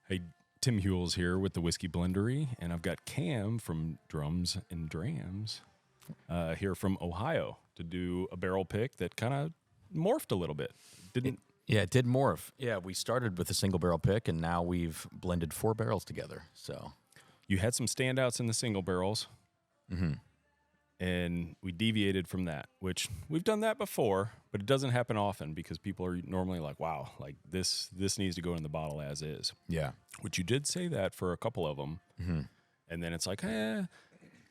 Hey, Tim Huels here with the Whiskey Blendery, and I've got Cam from Drums and Drams here from Ohio to do a barrel pick that kind of morphed a little bit. It did morph. Yeah, we started with a single barrel pick, and now we've blended 4 barrels together. So You had some standouts in the single barrels, and we deviated from that, which we've done that before, but it doesn't happen often because people are normally like, wow, like this needs to go in the bottle as is. yeah, Which you did say that for a couple of them. And then it's like,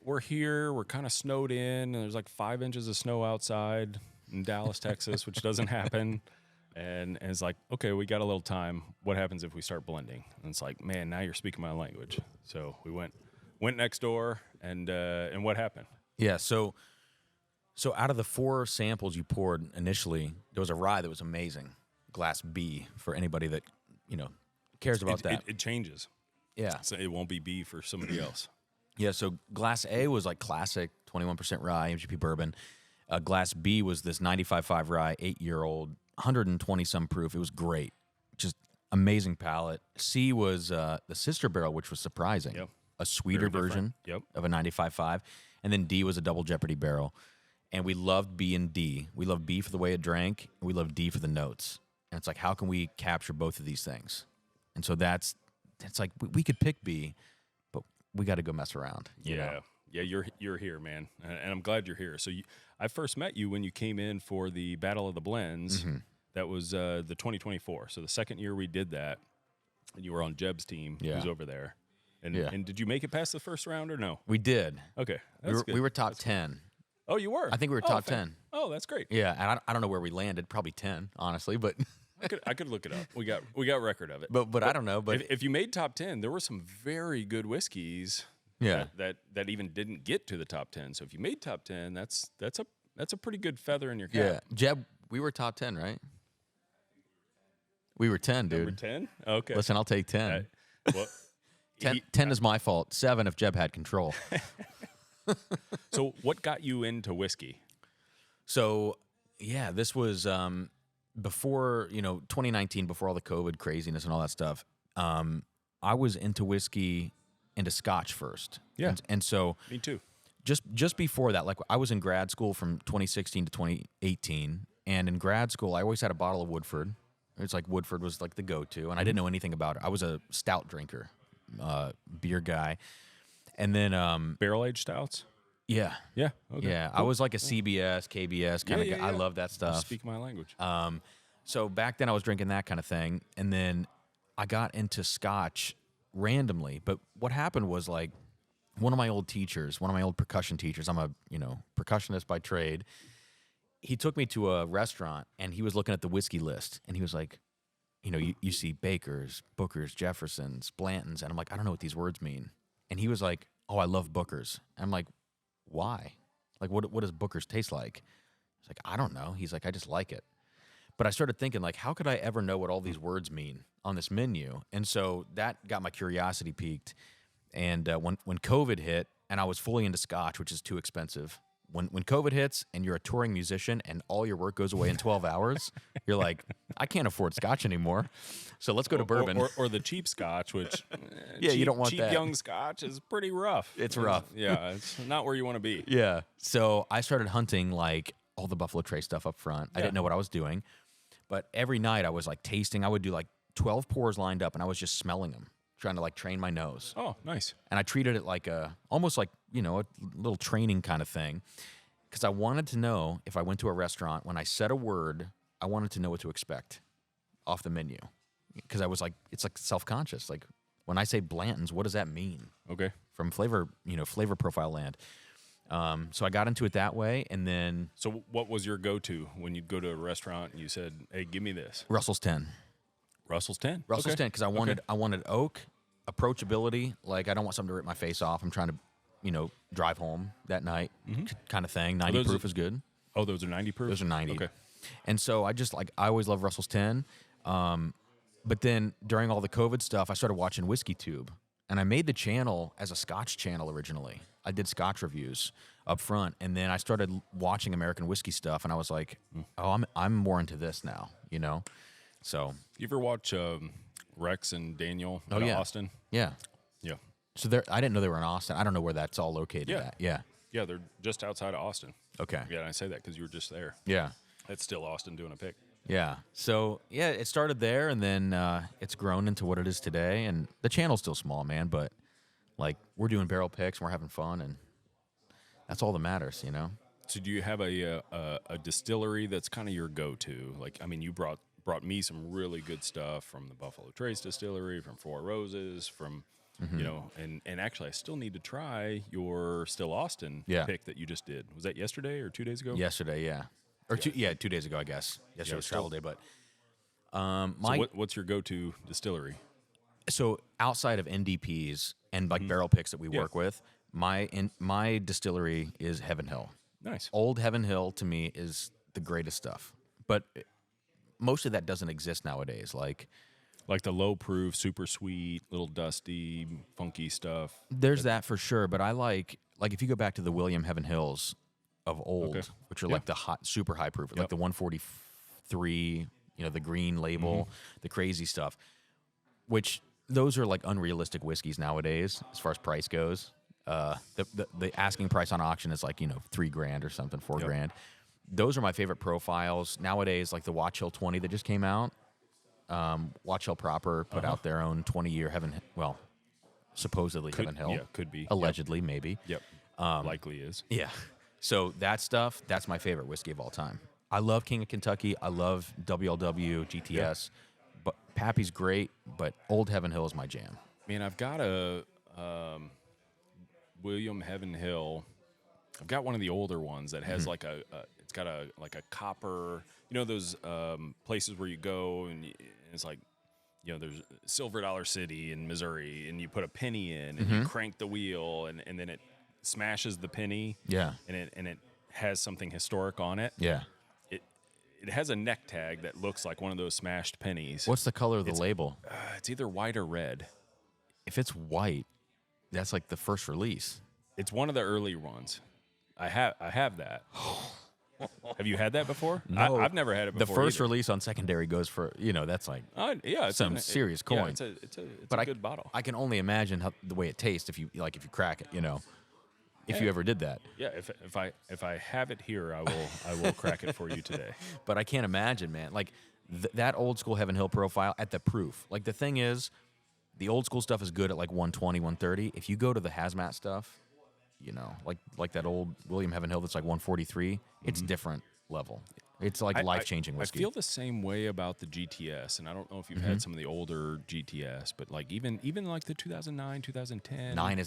we're here, we're kind of snowed in, and there's like 5 inches of snow outside in Dallas, Texas, which doesn't happen. And it's like, okay, we got a little time. What happens if we start blending? And it's like, man, now you're speaking my language. So we went next door, and what happened? yeah. So out of the 4 samples you poured initially, there was a rye that was amazing, Glass B, for anybody that cares about that. It changes. Yeah, So it won't be B for somebody else. yeah. So Glass A was like classic 21% rye MGP bourbon. Glass B was this 95.5 rye, 8-year-old, 120 some proof. It was great, just amazing palate. C was the sister barrel, which was surprising. Yep. A sweeter Very version different. Yep. of a 95.5, and then D was a double Jeopardy barrel. And we loved B and D. We loved B for the way it drank, and we loved D for the notes. And it's like, how can we capture both of these things? And so that's like we could pick B, but we got to go mess around. you know? Yeah, you're here, man, and I'm glad you're here. So I first met you when you came in for the Battle of the Blends. That was the 2024. So the second year we did that, and you were on Jeb's team. Yeah. Who's over there? And Yeah. and did you make it past the first round or no? We did. Okay, We were top 10. Oh, you were. I think we were top 10. Oh, that's great. Yeah, and I don't know where we landed. Probably 10, honestly, but I could look it up. We got record of it. but I don't know. But if you made top 10, there were some very good whiskeys. yeah, That even didn't get to the top 10. So if you made top 10, that's a pretty good feather in your yeah. cap. Jeb, we were top 10, right? We were 10, dude. Number 10? Okay. Listen, I'll take 10. Well, 10 is my fault. 7 if Jeb had control. so what got you into whiskey? So, yeah, this was before, 2019, before all the COVID craziness and all that stuff. I was into whiskey, into Scotch first. Yeah. And so Me too. just before that, like I was in grad school from 2016 to 2018, and in grad school, I always had a bottle of Woodford. It's like Woodford was like the go-to, and I didn't know anything about it. I was a stout drinker, beer guy, and then Barrel-aged stouts? yeah, Yeah. Okay. yeah, I was like a CBS, KBS kind of guy. I love that You stuff. speak my language. So back then I was drinking that kind of thing, and then I got into Scotch randomly. But what happened was like one of my old percussion teachers, I'm a percussionist by trade. He took me to a restaurant, and he was looking at the whiskey list, and he was like, you see Bakers, Bookers, Jeffersons, Blantons, and I'm like, I don't know what these words mean. And he was like, oh, I love Bookers. And I'm like, why? Like, what does Bookers taste like? He's like, I don't know. He's like, I just like it. But I started thinking, like, how could I ever know what all these words mean on this menu? And so that got my curiosity piqued. And when COVID hit, and I was fully into Scotch, which is too expensive. When COVID hits and you're a touring musician and all your work goes away in 12 hours, you're like, I can't afford Scotch anymore. So let's go to bourbon. Or the cheap Scotch, which Yeah, you don't want cheap that. young Scotch is pretty rough. It's rough. Yeah, it's not where you want to be. Yeah. So I started hunting like all the Buffalo Trace stuff up front. I didn't know what I was doing. But every night I was like tasting. I would do like 12 pours lined up, and I was just smelling them, trying to like train my nose. Oh, nice. And I treated it like almost like, a little training kind of thing. Because I wanted to know if I went to a restaurant, when I said a word, I wanted to know what to expect off the menu. Because I was like, it's like self-conscious. Like when I say Blantons, what does that mean? Okay. From flavor profile land. So I got into it that way. And then So what was your go-to when you'd go to a restaurant and you said, hey, give me this? Russell's 10. Russell's 10? Russell's Okay. 10, because I wanted oak, approachability. Like I don't want something to rip my face off. I'm trying to, drive home that night kind of thing. 90 proof is good. Oh, those are 90 proof? Those are 90. Okay. And so I always love Russell's 10. But then during all the COVID stuff, I started watching Whiskey Tube. And I made the channel as a Scotch channel originally. I did Scotch reviews up front. And then I started watching American whiskey stuff. And I was like, oh, I'm more into this now, So You ever watch Rex and Daniel Oh, out of yeah. Austin. Yeah. Yeah. So I didn't know they were in Austin. I don't know where that's all located Yeah. at. Yeah. Yeah, they're just outside of Austin. Okay. Yeah, and I say that because you were just there. Yeah. That's still Austin doing a pick. Yeah. So, yeah, it started there, and then it's grown into what it is today. And the channel's still small, man, but, like, we're doing barrel picks, and we're having fun, and that's all that matters, you know? So do you have a distillery that's kind of your go-to? Like, I mean, you brought me some really good stuff from the Buffalo Trace Distillery, from Four Roses, from, you know, and actually I still need to try your Still Austin pick that you just did. Was that yesterday or 2 days ago? Yesterday, yeah. Or 2 days ago, I guess. Yesterday was travel day, but So what's your go-to distillery? so outside of NDPs and like barrel picks that we work with, my distillery is Heaven Hill. Nice. Old Heaven Hill to me is the greatest stuff, but most of that doesn't exist nowadays. Like the low-proof, super sweet, little dusty, funky stuff. there's that for sure, but I like if you go back to the William Heaven Hills of old, which are like the hot, super high proof, like the 143, you know, the green label, the crazy stuff, which those are like unrealistic whiskeys nowadays as far as price goes. The asking price on auction is like, you know, $3,000 or something, $4,000. Those are my favorite profiles nowadays. Like the Watch Hill 20 that just came out. Watch Hill proper put out their own 20-year supposedly Heaven Hill. Yeah, could be. Allegedly, maybe. Yep. Likely is. Yeah. So that stuff, that's my favorite whiskey of all time. I love King of Kentucky. I love WLW, GTS. But Pappy's great, but Old Heaven Hill is my jam. Man, I've got a William Heaven Hill. I've got one of the older ones that has like it's got a copper. You know those places where you go and it's like, you know, there's Silver Dollar City in Missouri, and you put a penny in and you crank the wheel, and then it smashes the penny. Yeah. And it has something historic on it. Yeah. It has a neck tag that looks like one of those smashed pennies. What's the color of the label? It's either white or red. If it's white, that's like the first release. It's one of the early ones. I have that. Have you had that before? No. I've never had it before. The first either. release on secondary goes for, you know, that's like Yeah, it's some serious coin. Yeah, it's a good bottle. I can only imagine the way it tastes if you crack it, you know. If you ever did that. Yeah, if I have it here, I will crack it for you today. But I can't imagine, man. Like that old school Heaven Hill profile at the proof. Like the thing is, the old school stuff is good at like 120, 130. If you go to the hazmat stuff, you know, like that old William Heaven Hill that's like 143, it's different level. It's like life-changing whiskey. I feel the same way about the GTS, and I don't know if you've had some of the older GTS, but like even like the 2009, 2010. 9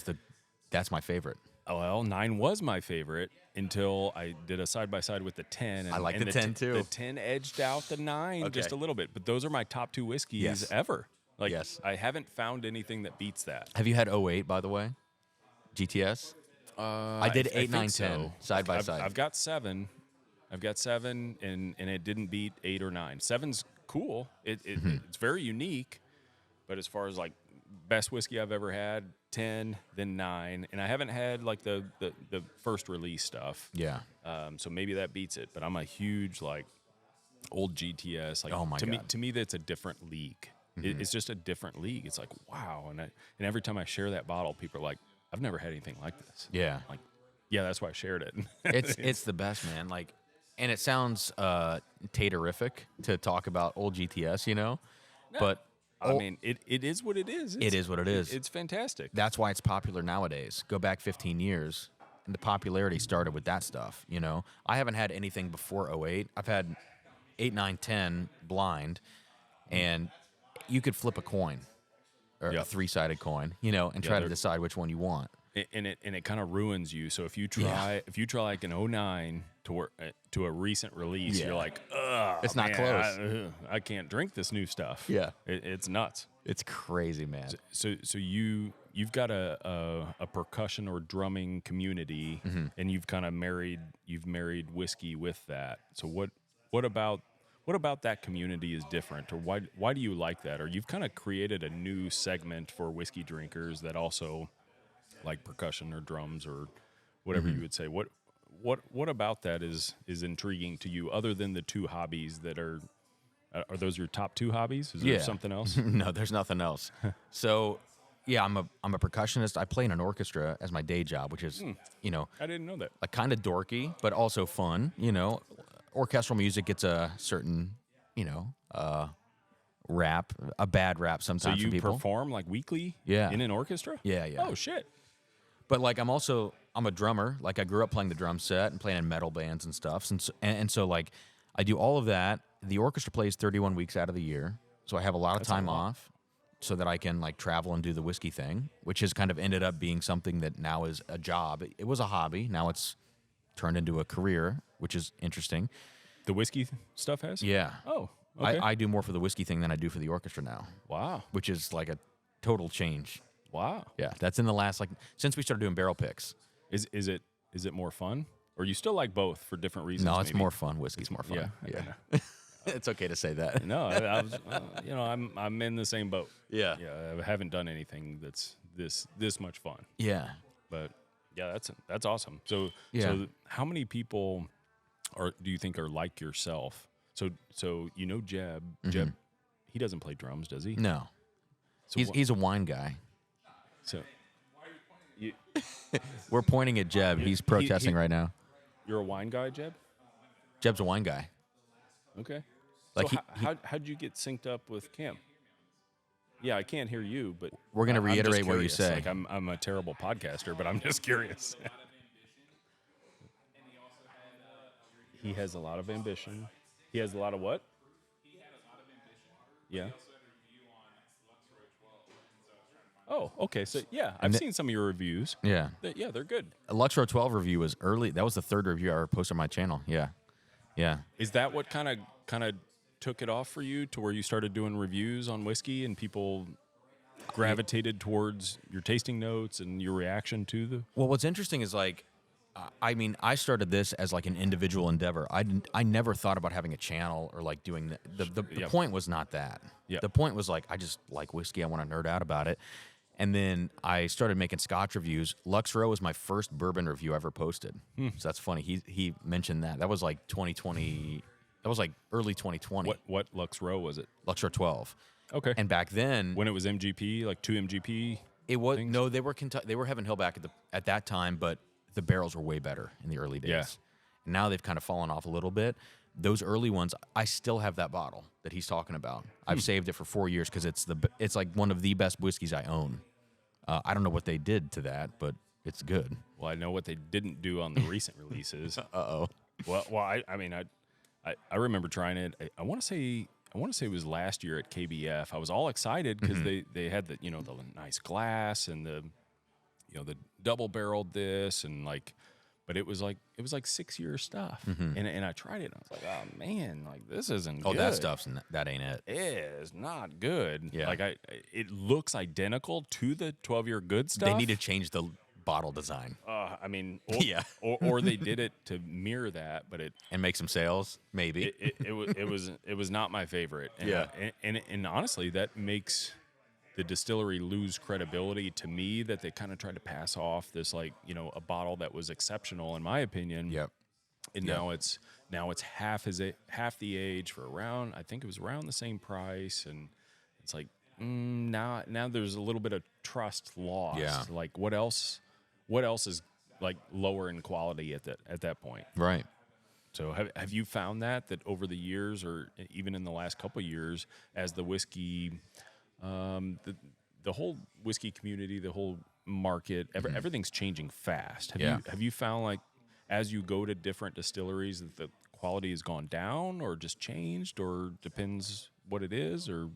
that's my favorite. Oh, well, 9 was my favorite until I did a side-by-side with the 10. And, I like the 10 too. The 10 edged out the 9 just a little bit, but those are my top 2 whiskeys ever. Like, I haven't found anything that beats that. Have you had 08, by the way? GTS? I did 8, 9, 10 so. side by side. I've got 7. And it didn't beat 8 or 9. 7's cool. It's very unique, but as far as like best whiskey I've ever had, 10, then 9, and I haven't had like the first release stuff. Yeah. So maybe that beats it. But I'm a huge like old GTS. Like, oh my God. To me, that's a different league. It's just a different league. It's like, wow. And every time I share that bottle, people are like, I've never had anything like this. Yeah. Like, yeah, that's why I shared it. It's the best, man. Like, and it sounds taterific to talk about old GTS, you know, but I mean, it is what it is. It is what it is. It's fantastic. That's why it's popular nowadays. Go back 15 years, and the popularity started with that stuff, you know. I haven't had anything before '08. I've had 8, 9, 10 blind, and you could flip a coin or a 3-sided coin, you know, and try to decide which one you want. And it kind of ruins you. So if you try like an 09 to a recent release, you're like, ugh, it's not close. I can't drink this new stuff. Yeah, it's nuts. It's crazy, man. So you've got a percussion or drumming community, and you've kind of married whiskey with that. So what about that community is different, or why do you like that? Or you've kind of created a new segment for whiskey drinkers that also like percussion or drums or whatever you would say. What about that is intriguing to you, other than the two hobbies that are Are those your top 2 hobbies? Is there something else? No, there's nothing else. So, yeah, I'm a percussionist. I play in an orchestra as my day job, which is, you know, I didn't know that. like kind of dorky, but also fun. You know, orchestral music gets a certain, you know, rap, a bad rap So sometimes you from people. perform like weekly Yeah. in an orchestra? Yeah. Oh, shit. But like I'm a drummer. Like I grew up playing the drum set and playing in metal bands and stuff. And so like I do all of that. The orchestra plays 31 weeks out of the year, so I have a lot of time off, so that I can like travel and do the whiskey thing, which has kind of ended up being something that now is a job. It was a hobby. Now it's turned into a career, which is interesting. The whiskey stuff has? Yeah. Oh, okay. I do more for the whiskey thing than I do for the orchestra now, Wow. which is like a total change. Wow. Yeah, that's in the last since we started doing barrel picks. Is it more fun? Or you still like both for different reasons? No, it's maybe? more fun. Whiskey's more fun. Yeah. It's okay to say that. No, I was, I'm in the same boat. Yeah. Yeah, I haven't done anything that's this much fun. Yeah. But yeah, that's awesome. So Yeah. how many people do you think are like yourself? So Jeb. Jeb, he doesn't play drums, does he? No. So He's a wine guy. So We're pointing at Jeb. He's protesting right now. you're a wine guy, Jeb? Jeb's a wine guy. Okay. Like So how'd you get synced up with Cam? Yeah, I can't hear you, but We're gonna I'm just reiterate what you curious. say. Like I'm a terrible podcaster, but I'm just curious. He has a lot of ambition. He has a lot of what? Yeah. Oh, okay. So yeah, I've seen some of your reviews. Yeah. Yeah, they're good. A Luxro 12 review was early. That was the third review I ever posted on my channel. Yeah. Yeah. Is that what kind of took it off for you to where you started doing reviews on whiskey and people gravitated towards your tasting notes and your reaction to the? Well, what's interesting is I mean, I started this as like an individual endeavor. I never thought about having a channel or like doing the point was not that. Yep. The point was like, I just like whiskey. I want to nerd out about it. And then I started making Scotch reviews. Lux Row was my first bourbon review I ever posted. So that's funny. He mentioned that. That was like 2020. That was like early 2020. What Lux Row was it? Lux Row 12. Okay. And back then, When it was MGP, like 2 MGP. it was things? no, they were Heaven Hill back at that time, but the barrels were way better in the early days. Yeah. Now they've kind of fallen off a little bit. Those early ones, I still have that bottle that he's talking about. I've saved it for 4 years because it's like one of the best whiskeys I own. I don't know what they did to that, but it's good. Well, I know what they didn't do on the recent releases. Uh-oh. Well, I mean, I remember trying it. I want to say it was last year at KBF. I was all excited because they had the the nice glass and the double barreled this and like, but it was like 6 year stuff. And I tried it and I was like, oh man, like this isn't Oh, good. that ain't it. It is not good. Yeah. Like it looks identical to the 12-year good stuff. They need to change the bottle design I mean, Yeah. or they did it to mirror that, but and make some sales, maybe. it was not my favorite. And, Yeah. and honestly, that makes the distillery lose credibility to me, that they kind of tried to pass off this like a bottle that was exceptional in my opinion. Yep. And now it's half the age for around, I think it was around the same price, and it's like now there's a little bit of trust lost. Yeah. Like what else is like lower in quality at that point? Right. So have you found that over the years, or even in the last couple of years, as the whiskey, the whole whiskey community, the whole market, everything's changing fast. Have you found like as you go to different distilleries that the quality has gone down or just changed, or depends what it is, or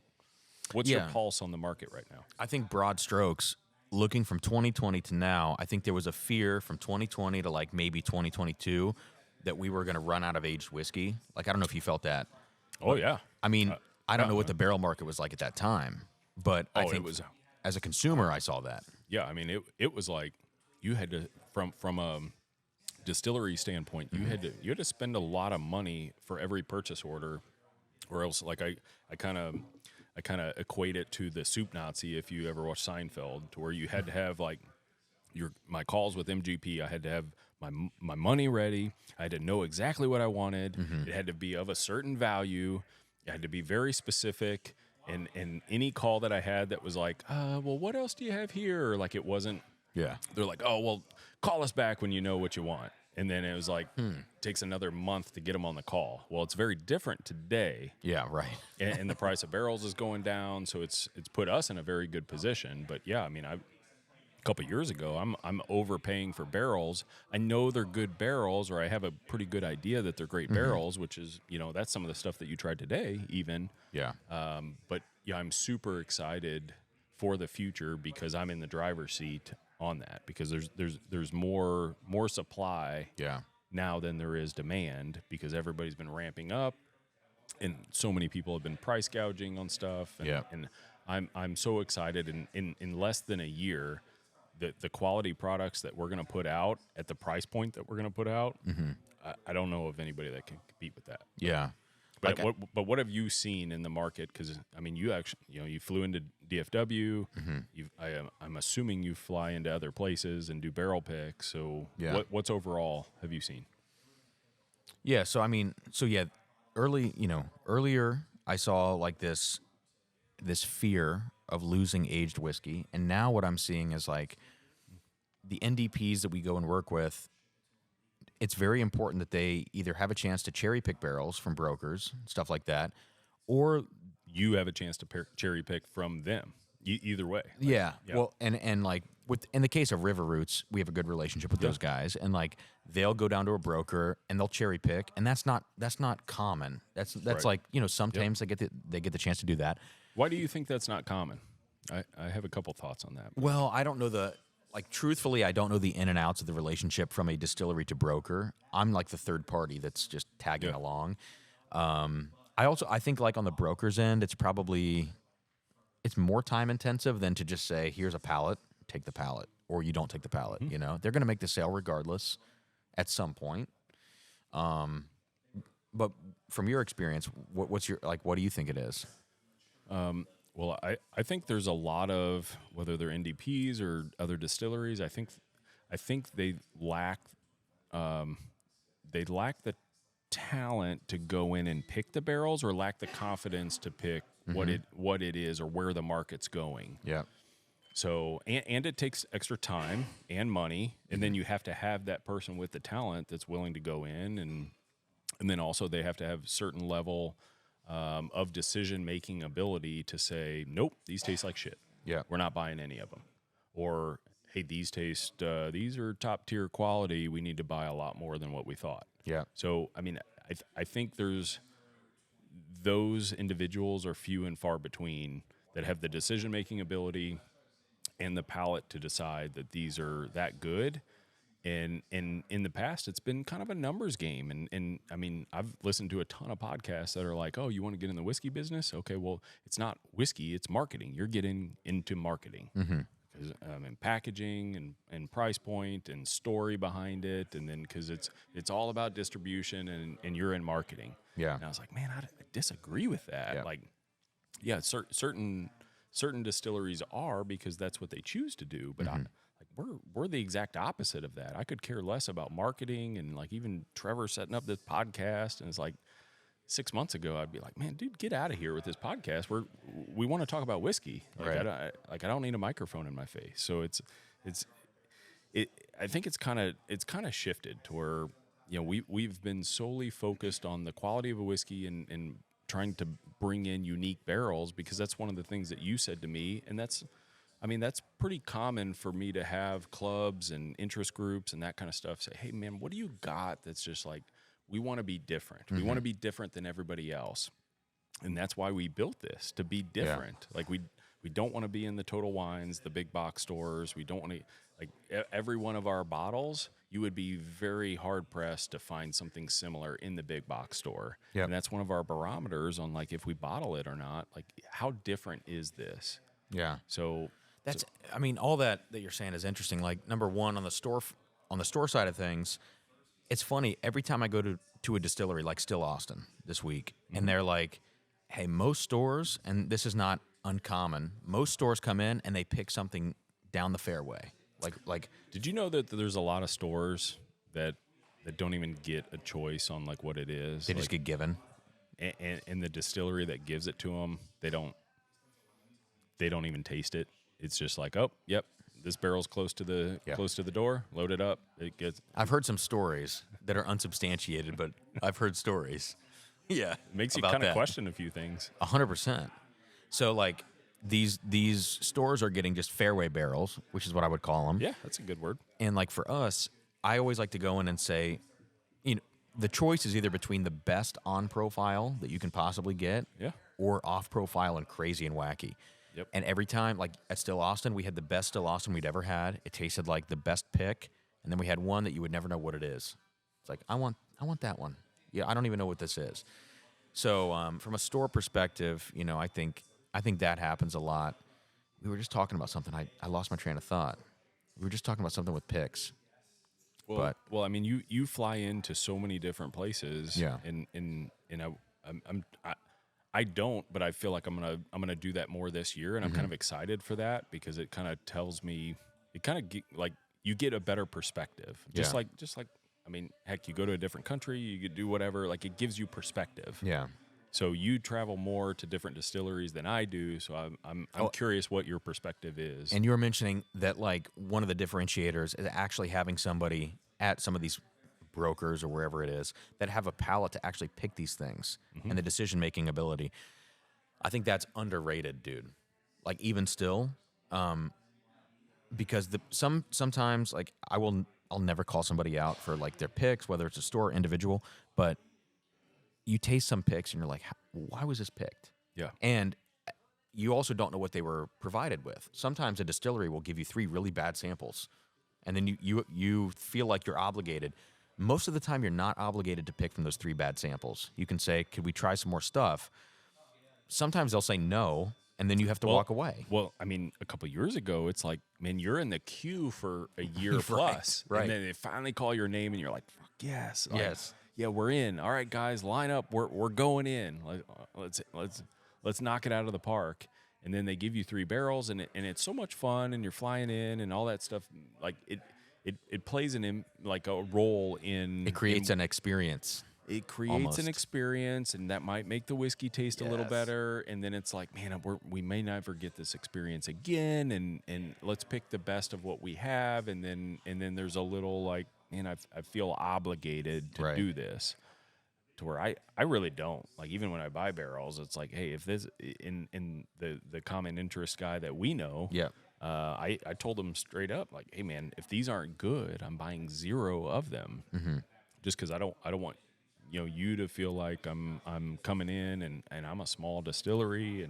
what's your pulse on the market right now? I think broad strokes, looking from 2020 to now, I think there was a fear from 2020 to like maybe 2022 that we were going to run out of aged whiskey. Like, I don't know if you felt that. Oh yeah. I mean, I don't know what the barrel market was like at that time, but I it think was. as a consumer, I saw that. Yeah, I mean it was like you had to from a distillery standpoint, you had to spend a lot of money for every purchase order, or else like I kind of equate it to the soup Nazi, if you ever watch Seinfeld, to where you had to have like my calls with MGP. I had to have my money ready. I had to know exactly what I wanted. It had to be of a certain value, I had to be very specific. And any call that I had that was like, well, what else do you have here? Or like it wasn't. Yeah. They're like, oh, well, call us back when you know what you want. And then it was like, takes another month to get them on the call. Well, it's very different today. Yeah, right. And the price of barrels is going down, so it's put us in a very good position. But yeah, I mean, a couple years ago, I'm overpaying for barrels. I know they're good barrels, or I have a pretty good idea that they're great barrels, which is, that's some of the stuff that you tried today, even. Yeah. But yeah, I'm super excited for the future because I'm in the driver's seat on that, because there's more supply Yeah. now than there is demand, because everybody's been ramping up and so many people have been price gouging on stuff. And, Yeah. and I'm so excited. In less than a year, the quality products that we're going to put out at the price point that we're going to put out, I don't know of anybody that can compete with that. Yeah. But what have you seen in the market? Because I mean, you actually, you flew into DFW. I'm assuming you fly into other places and do barrel picks. So Yeah. what's overall have you seen? Yeah, so I mean, earlier I saw like this fear of losing aged whiskey, and now what I'm seeing is like the NDPs that we go and work with. It's very important that they either have a chance to cherry pick barrels from brokers, stuff like that, or You have a chance to cherry pick from them. Either way. yeah. Well, and like in the case of River Roots, we have a good relationship with those guys, and like they'll go down to a broker and they'll cherry pick, and that's not common. That's Right. like sometimes they get the chance to do that. Why do you think that's not common? I have a couple thoughts on that. Well, I don't know truthfully, I don't know the in and outs of the relationship from a distillery to broker. I'm like the third party that's just tagging along. I think like on the broker's end, it's more time intensive than to just say, here's a pallet, take the pallet, or you don't take the pallet. They're going to make the sale regardless at some point. But from your experience, what do you think it is? Well, I think there's a lot of, whether they're NDPs or other distilleries, I think they lack the talent to go in and pick the barrels, or lack the confidence to pick what it is or where the market's going. Yeah. So and it takes extra time and money, and then you have to have that person with the talent that's willing to go in, and then also they have to have certain level of decision-making ability to say, nope, these taste like shit. Yeah. We're not buying any of them. Or, hey, these are top-tier quality. We need to buy a lot more than what we thought. Yeah. So, I mean, I think those individuals are few and far between that have the decision-making ability and the palate to decide that these are that good. And in the past, it's been kind of a numbers game. And I mean, I've listened to a ton of podcasts that are like, oh, you want to get in the whiskey business? Okay, well, it's not whiskey, it's marketing. You're getting into marketing. Because and packaging and price point and story behind it. And then because it's all about distribution and you're in marketing. Yeah. And I was like, man, I disagree with that. Yeah. Like, yeah, certain distilleries are, because that's what they choose to do. But we're the exact opposite of that. I could care less about marketing, and like even Trevor setting up this podcast, and it's like 6 months ago I'd be like, man, dude, get out of here with this podcast. We want to talk about whiskey. Like, Right. I don't need a microphone in my face. So I think it's kind of shifted to where we've been solely focused on the quality of a whiskey and trying to bring in unique barrels, because that's one of the things that you said to me, and that's pretty common for me to have clubs and interest groups and that kind of stuff say, hey, man, what do you got that's just like, we want to be different. We want to be different than everybody else. And that's why we built this, to be different. Yeah. Like we don't want to be in the Total Wines, the big box stores. We don't want to, like every one of our bottles, you would be very hard pressed to find something similar in the big box store. Yep. And that's one of our barometers on like if we bottle it or not, like how different is this? Yeah. So that's, I mean, all that you're saying is interesting. Like, number one, on the store side of things, it's funny. Every time I go to a distillery, like Still Austin this week, and they're like, hey, most stores, and this is not uncommon, most stores come in and they pick something down the fairway. Like, did you know that there's a lot of stores that don't even get a choice on like what it is? they just get given. and the distillery that gives it to them, they don't even taste it. It's just like, oh, yep, this barrel's close to the door. Load it up. It gets. I've heard some stories that are unsubstantiated, but I've heard stories. Yeah, It makes you about kind of that. question a few things. 100%. So like these stores are getting just fairway barrels, which is what I would call them. Yeah, that's a good word. And like for us, I always like to go in and say, the choice is either between the best on profile that you can possibly get, Yeah. or off profile and crazy and wacky. Yep. And every time, like at Still Austin, we had the best Still Austin we'd ever had. It tasted like the best pick, and then we had one that you would never know what it is. It's like I want that one. Yeah, I don't even know what this is. So from a store perspective, I think that happens a lot. We were just talking about something. I lost my train of thought. We were just talking about something with picks. Well, I mean, you fly into so many different places. Yeah. And I don't, but I feel like I'm gonna do that more this year, and I'm kind of excited for that because it kind of tells me, like you get a better perspective. Just Yeah. like I mean, heck, you go to a different country, you could do whatever. Like it gives you perspective. Yeah. So you travel more to different distilleries than I do. So I'm curious what your perspective is. And you were mentioning that like one of the differentiators is actually having somebody at some of these brokers or wherever it is that have a palate to actually pick these things and the decision-making ability. I think that's underrated, dude. Like even still, because sometimes like I'll never call somebody out for like their picks, whether it's a store or individual, but you taste some picks and you're like, why was this picked? Yeah. And you also don't know what they were provided with. Sometimes a distillery will give you 3 really bad samples, and then you feel like you're obligated. Most of the time, you're not obligated to pick from those 3 bad samples. You can say, could we try some more stuff? Sometimes they'll say no, and then you have to walk away. Well, I mean, a couple years ago, it's like, man, you're in the queue for a year plus. right. And then they finally call your name, and you're like, fuck yes. Like, Yes. Yeah, we're in. All right, guys, line up. We're going in. Let's knock it out of the park. And then they give you 3 barrels, and it's so much fun, and you're flying in, and all that stuff. Like it plays like a role in. It creates an experience. It creates almost. an experience, and that might make the whiskey taste a little Yes. better. And then it's like, man, we may never get this experience again, and let's pick the best of what we have. And then there's a little like, man, I feel obligated to Right. do this. To where I really don't. Like even when I buy barrels, it's like, hey, if this in the common interest guy that we know, Yeah. I told him straight up, like, hey man, if these aren't good, I'm buying 0 of them, just because I don't want you to feel like I'm coming in and I'm a small distillery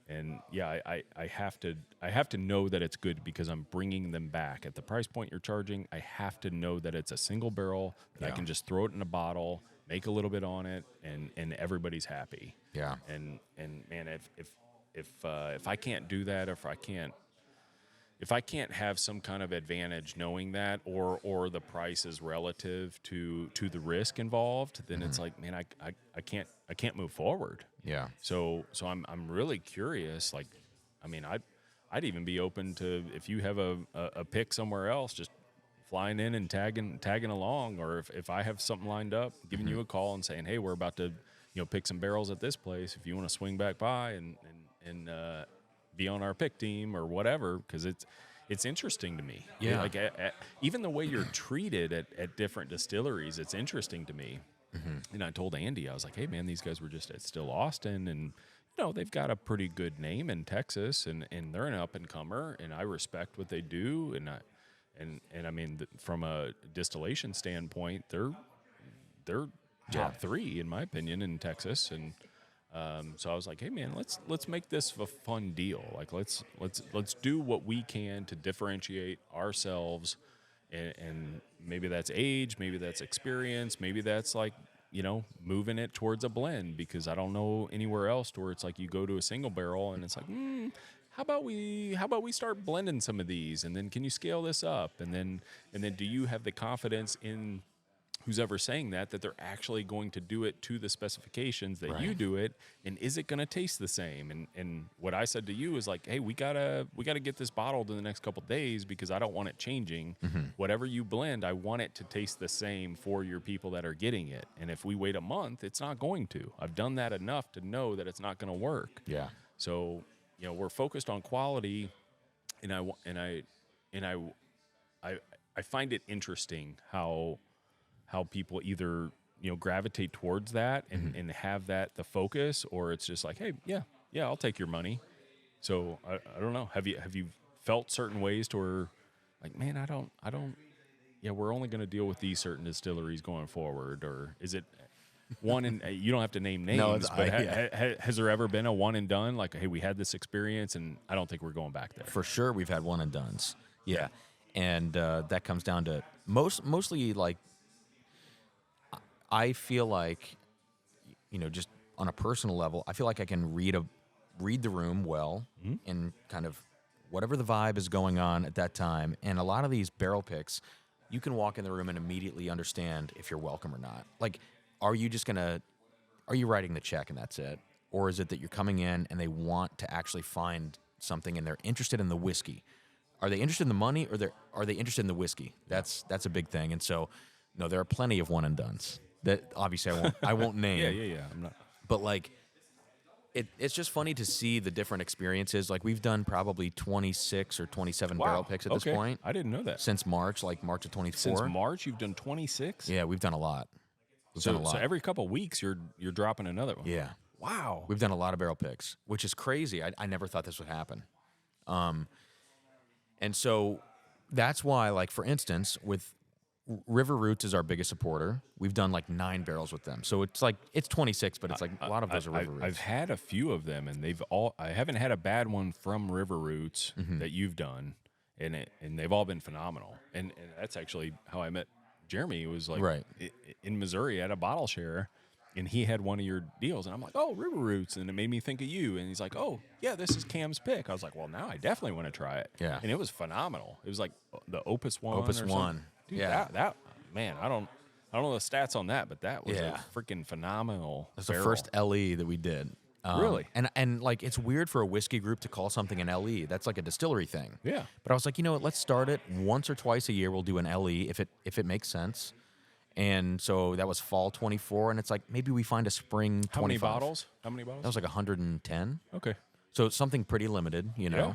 and yeah, I have to know that it's good because I'm bringing them back at the price point you're charging. I have to know that it's a single barrel that I Yeah. can just throw it in a bottle, make a little bit on it, and everybody's happy. Yeah. And man, if I can't do that, if I can't have some kind of advantage knowing that, or the price is relative to the risk involved, then it's like, man, I can't move forward. Yeah. So I'm really curious. Like, I mean, I'd even be open to, if you have a pick somewhere else, just flying in and tagging along, or if I have something lined up, giving you a call and saying, hey, we're about to pick some barrels at this place. If you want to swing back by and be on our pick team or whatever, because it's interesting to me. Yeah. Like even the way you're treated at different distilleries, it's interesting to me. And I told Andy, I was like, hey man, these guys were just at Still Austin, and they've got a pretty good name in Texas, and they're an up and comer, and I respect what they do, and I mean, from a distillation standpoint, they're top 3 in my opinion in Texas, and so I was like, hey man, let's make this a fun deal. Like let's do what we can to differentiate ourselves, and maybe that's age, maybe that's experience, maybe that's like moving it towards a blend, because I don't know anywhere else to where it's like you go to a single barrel and it's like, how about we start blending some of these, and then can you scale this up, and then do you have the confidence in who's ever saying that they're actually going to do it to the specifications that you Right. do it, and is it going to taste the same? And what I said to you is like, hey, we gotta get this bottled in the next couple days because I don't want it changing. Whatever you blend, I want it to taste the same for your people that are getting it. And if we wait a month, it's not going to. I've done that enough to know that it's not going to work. Yeah. So we're focused on quality, and I find it interesting how people either gravitate towards that and have that the focus, or it's just like, hey, yeah, I'll take your money. So I don't know. Have you felt certain ways to where like, man, I don't we're only going to deal with these certain distilleries going forward, or is it one and you don't have to name names, No, but has there ever been a one and done, like, hey, we had this experience and I don't think we're going back there? For sure, we've had one and dones. Yeah, and that comes down to mostly like I feel like, just on a personal level, I feel like I can read the room well and kind of whatever the vibe is going on at that time. And a lot of these barrel picks, you can walk in the room and immediately understand if you're welcome or not. Like, are you writing the check and that's it? Or is it that you're coming in and they want to actually find something and they're interested in the whiskey? Are they interested in the money, or are they interested in the whiskey? That's a big thing. And so, no, there are plenty of one and dones that obviously I won't name. Yeah. I'm not. But like, it's just funny to see the different experiences. Like, we've done probably 26 or 27 barrel picks at this point. I didn't know that. Since March, like March of 24. Since March, you've done 26. Yeah, we've done a lot. So every couple of weeks, you're dropping another one. Yeah. Wow. We've done a lot of barrel picks, which is crazy. I never thought this would happen. And so that's why, like, for instance, with River Roots is our biggest supporter. We've done like 9 barrels with them. So it's 26, but it's like a lot of those are River Roots. I've had a few of them, and I haven't had a bad one from River Roots that you've done, and they've all been phenomenal. And that's actually how I met Jeremy. It was like in Missouri at a bottle share, and he had one of your deals, and I'm like, oh, River Roots, and it made me think of you. And he's like, oh, yeah, this is Cam's pick. I was like, well, now I definitely want to try it. Yeah. And it was phenomenal. It was like the Opus 1. Opus or 1. Something. Dude, Yeah. that man, I don't know the stats on that, but that was a freaking phenomenal. That's the barrel. first LE that we did. Really? And like, it's weird for a whiskey group to call something an LE. That's like a distillery thing. Yeah. But I was like, you know what? Let's start it once or twice a year. We'll do an LE if it makes sense. And so that was fall 24, and it's like maybe we find a spring 25. How many bottles? That was like 110. Okay. So it's something pretty limited, Yeah.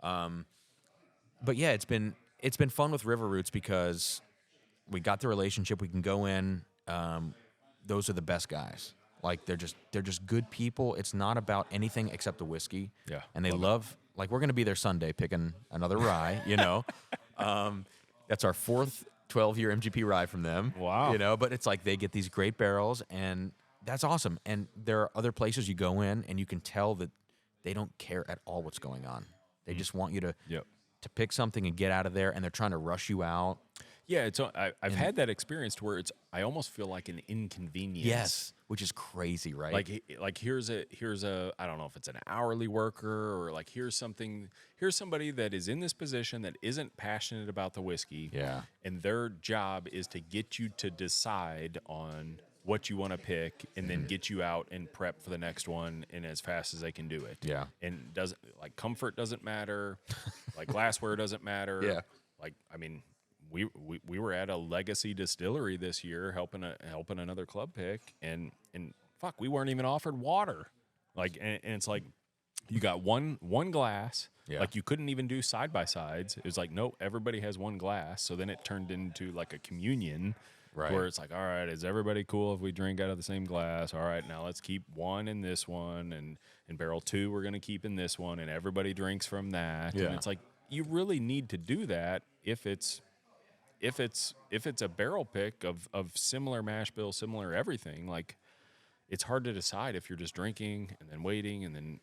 But yeah, it's been fun with River Roots because we got the relationship. We can go in. Those are the best guys. Like, they're just good people. It's not about anything except the whiskey. Yeah, And they love like, we're gonna be there Sunday picking another rye. That's our 4th 12-year MGP rye from them. Wow. But it's like they get these great barrels, and that's awesome. And there are other places you go in, and you can tell that they don't care at all what's going on. They just want you to pick something and get out of there, and they're trying to rush you out. Yeah, I've had that experience to where I almost feel like an inconvenience. Yes, which is crazy, right? Like here's a I don't know if it's an hourly worker or like here's somebody that is in this position that isn't passionate about the whiskey. Yeah. And their job is to get you to decide on what you want to pick and then get you out and prep for the next one and as fast as they can do it. Yeah. And comfort doesn't matter, like glassware doesn't matter. Yeah. Like, I mean, we were at a legacy distillery this year helping another club pick, and fuck, we weren't even offered water. Like, and it's like you got one glass. Yeah. Like, you couldn't even do side by sides. It was like, nope, everybody has one glass. So then it turned into like a communion, Right. where it's like, all right, is everybody cool if we drink out of the same glass? All right, now let's keep one in this one, and in barrel 2 we're gonna keep in this one, and everybody drinks from that. Yeah. And it's like, you really need to do that if it's a barrel pick of similar mash bill, similar everything. Like, it's hard to decide if you're just drinking and then waiting and then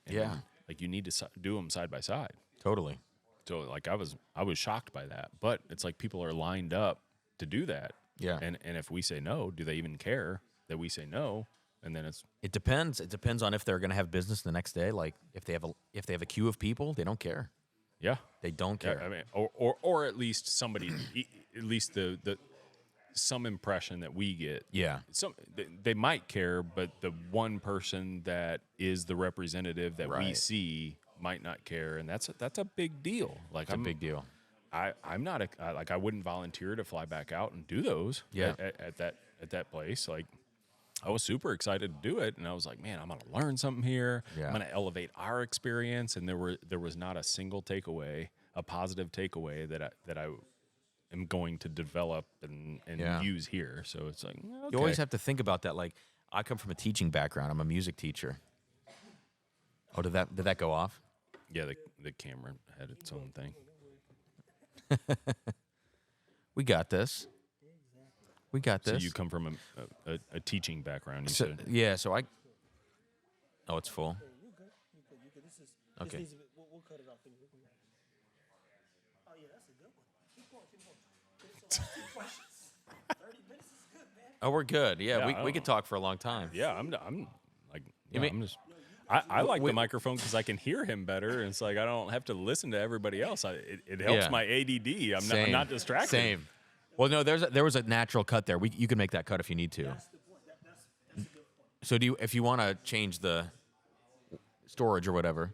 like, you need to do them side by side. Totally. So like, I was shocked by that, but it's like people are lined up to do that. Yeah. And if we say no, do they even care that we say no? And then It depends. It depends on if they're going to have business the next day. Like, if they have a queue of people, they don't care. yeah. They don't care. Yeah, I mean, or at least somebody, at least the some impression that we get. Yeah. They might care, but the one person that is the representative that we Right. see might not care, and that's a big deal. Like It's a big deal. I'm not like I wouldn't volunteer to fly back out and do those. Yeah. At that place. Like I was super excited to do it, and I was like, man, I'm gonna learn something here. Yeah. I'm gonna elevate our experience, and there was not a single takeaway, a positive takeaway that I am going to develop and Yeah. use here. So it's like, okay. You always have to think about that. Like, I come from a teaching background. I'm a music teacher. Oh, did that go off? Yeah, the camera had its own thing. We got this. We got So this. you come from a teaching background, you So, said. yeah, so I. Oh, it's full. You good. Okay. This needs a bit, we'll cut it off. Oh, yeah, that's a good one. Keep going. It's all 2 questions. 30 minutes is good, man. Oh, we're good. Yeah, Yeah, we could talk for a long time. Yeah, I'm like, yeah, mean- I'm just. I like the microphone because I can hear him better, and it's like I don't have to listen to everybody else. It helps Yeah. my ADD. I'm Same. not distracted. Same. Well, no, there was a natural cut there. You can make that cut if you need to. That's the point. That's a good point. So if you want to change the storage or whatever?